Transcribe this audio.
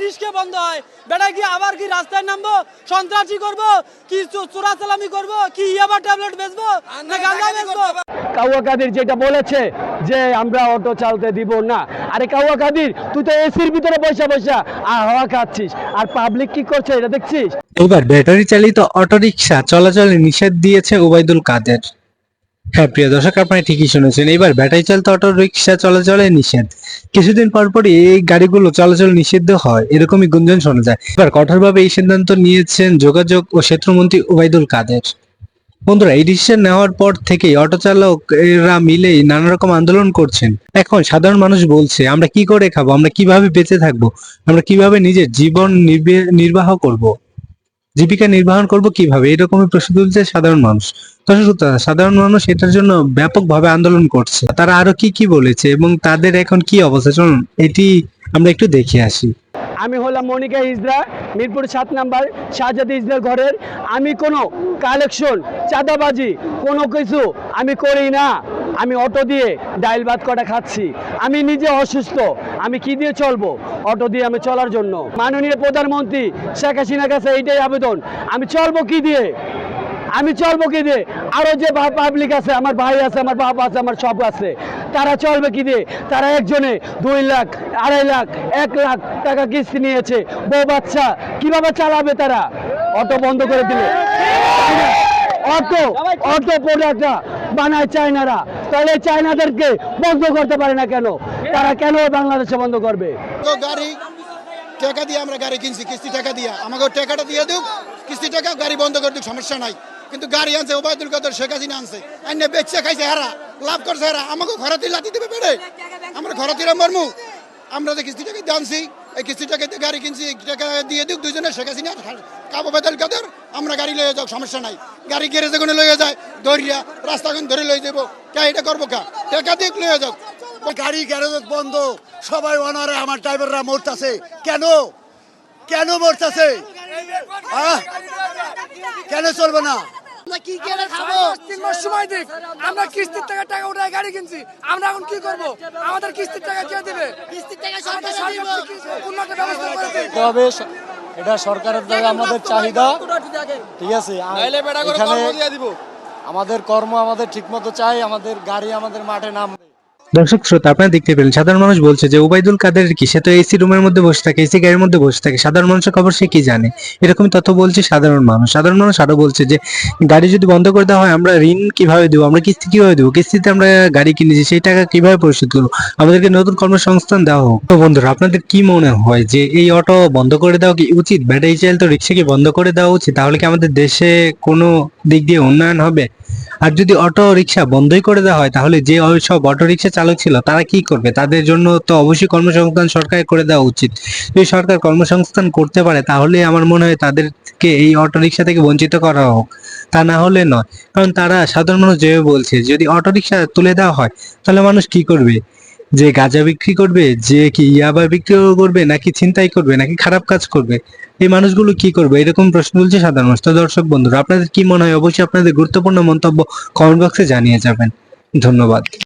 রিস্কে বন্ধ হয়, বেটা কি আবার কি রাস্তায় নামবো, সন্ত্রাসী করবো, কি চোরাচালামি করবো, কি ইয়াবা ট্যাবলেট বেচবো না গাঁজা বেচবো? কাউয়া কাদির যেটা বলেছে যে আমরা অটো চালতে দিব না, আরে কাউয়া কাদির তুই তো এসির ভিতরে বসে বসে আর হাওয়া খাচ্ছিস, আর পাবলিক কি করছে এটা দেখছিস? এবার ব্যাটারি চালিত অটোরিকশা চলাচলে নিষেধ দিয়েছে ওবায়দুল কাদের। হ্যাঁ প্রিয় দর্শক, আপনারা ঠিকই শুনেছেন, এবার ব্যাটারি চালিত অটোরিকশা চলাচলে নিষেধ। কিছুদিন পর পরই এই গাড়িগুলো চলাচল নিষিদ্ধ হয়, এরকমই গুঞ্জন শোনা যায়। এবার কঠোরভাবে এই সিদ্ধান্ত নিয়েছেন যোগাযোগ ও সেতুমন্ত্রী ওবায়দুল কাদের। বন্ধুরা, এই ডিসিশন নেওয়ার পর থেকেই অটো চালকরা মিলেই নানা রকম আন্দোলন করছেন। এখন সাধারণ মানুষ বলছে, আমরা কি করে খাবো, আমরা কিভাবে বেঁচে থাকবো, আমরা কিভাবে নিজের জীবন নির্বাহ করব, জীবিকা নির্বাহন করব কিভাবে, এরকমই প্রশ্ন তুলছে সাধারণ মানুষ। সাধারণ মানুষ এটার জন্য ব্যাপকভাবে আন্দোলন করছে। তারা আরো কি কি বলেছে এবং তাদের এখন কি অবস্থা, চলুন এটি আমরা একটু দেখে আসি। আমি হলাম মনিকা ইজরা, মিরপুর 7 নাম্বার শাহজাদি ইজরার ঘরের। আমি কোনো কালেকশন, চাঁদাবাজি কোনো কিছু আমি করি না। আমি অটো দিয়ে ডাইল ভাত কটা খাচ্ছি। আমি নিজে অসুস্থ, আমি কি দিয়ে চলবো? অটো দিয়ে আমি চলার জন্য মাননীয় প্রধানমন্ত্রী শেখ হাসিনার কাছে এইটাই আবেদন, আমি চলবো কি দিয়ে? আমি চলবো কি দিয়ে? আরো যে পাবলিক আছে, আমার ভাই আছে, আমার বাপ আছে, আমার সব আছে, তারা চলবে কি দিয়ে? তারা একজনে 2 লাখ, 2.5 লাখ, 1 লাখ টাকা কিস্তি নিয়েছে, বউ বাচ্চা কিভাবে চালাবে তারা? অটো বন্ধ করে দিলে অটো প্রোডাক্টটা বানায় চায়নারা, তাহলে চায়নাদেরকে বন্ধ করতে পারে না কেন? তারা কেন বাংলাদেশে বন্ধ করবে? গাড়ি টাকা দিয়ে আমরা গাড়ি কিনছি, কিস্তি টাকা দিয়ে, আমাকে টাকাটা দিয়ে দিক, কিস্তি টাকা গাড়ি বন্ধ করে দিক, সমস্যা নাই। কিন্তু গাড়ি আনছে ওবায়দুল কাদের, শেখ হাসিনা আনছে, আইনে বেচে খাইছে হেরা, লাভ করছে হেরা, আমাকে ঘরাতি লাতি দেবে বেড়ে, আমরা ঘরাতিরা মরমু। আমরা যে কিস্তি টাকা দিয়ে আনছি, এই কিস্তি টাকা দিয়ে গাড়ি কিনছি, টাকা দিয়ে দিক দুজনে, শেখ হাসিনা ওবায়দুল কাদের, আমরা গাড়ি লয়ে যাও, সমস্যা নাই। গাড়ি গ্যারেজে কোনে লয়ে যায়, ধরিয়া রাস্তা কোন ধরে লয়ে যাবো, কে এটা করবো কা? টাকা দিয়ে লয়ে যাও। গাড়ি গ্যারেজ বন্ধ, সবাই অনারে, আমার ড্রাইভাররা মরতেছে কেন? কেন মরতেছে? কেন চলবে না? কি করে খাবো? 3 মাস সময় দিক, আমরা কিস্তির টাকা উঠায় গাড়ি কিনছি, আমরা এখন কি করব? আমাদের কিস্তির টাকা কে দেবে? কিস্তির টাকা সরকার দিব, উন্নত ব্যবস্থা করে দেবে। তবে এটা সরকারের দ্বারা আমাদের চাহিদা, ঠিক আছে, আমাদের কর্ম আমাদের ঠিকমতো চাই, আমাদের গাড়ি আমাদের মাঠে নামবে। দর্শক শ্রোতা, আপনারা দেখতে পেলেন সাধারণ মানুষ বলছে যে ওবায়দুল কাদের কি, সে তো এসি রুমের মধ্যে বসে থাকে, এসি গাড়ির মধ্যে বসে থাকে, সাধারণ মানুষের খবর সে কি জানে? এরকমই তথ্য বলছে সাধারণ মানুষ। সাধারণ মানুষ আরো বলছে যে গাড়ি যদি বন্ধ করে দেওয়া হয়, আমরা ঋণ কিভাবে দেবো, আমরা কিস্তি কিভাবে দেবো, কিস্তিতে আমরা গাড়ি কিনেছি, সেই টাকা কিভাবে পরিশোধ করবো, আমাদেরকে নতুন কর্মসংস্থান দেওয়া হোক। তো বন্ধুরা, আপনাদের কি মনে হয় যে এই অটো বন্ধ করে দেওয়া কি উচিত? ব্যাটারি চালিত রিক্সা কি বন্ধ করে দেওয়া উচিত? তাহলে কি আমাদের দেশে কোনো দিক দিয়ে উন্নয়ন হবে? আর যদি অটো রিক্সা বন্ধই করে দেওয়া হয়, তাহলে যে সব অটো রিক্সা চালক ছিল তারা কি করবে? তাদের জন্য তো অবশ্যই কর্মসংস্থান সরকার করে দেওয়া উচিত। যদি সরকার কর্মসংস্থান করতে পারে, তাহলে আমার মনে হয় তাদেরকে এই অটো রিক্সা থেকে বঞ্চিত করা হোক, তা না হলে নয়। কারণ তারা, সাধারণ মানুষ যেভাবে বলছে, যদি অটো রিক্সা তুলে দেওয়া হয়, তাহলে মানুষ কি করবে? যে গাঁজা বিক্রি করবে, যে কি ইয়াবা বিক্রি করবে, নাকি ছিনতাই করবে, নাকি খারাপ কাজ করবে? এই মানুষগুলো কি করবে? এরকম প্রশ্ন তুলছে সাধারণ মানুষ। তো দর্শক বন্ধুরা, আপনাদের কি মনে হয়? অবশ্যই আপনাদের গুরুত্বপূর্ণ মন্তব্য কমেন্ট বক্সে জানিয়ে যাবেন। ধন্যবাদ।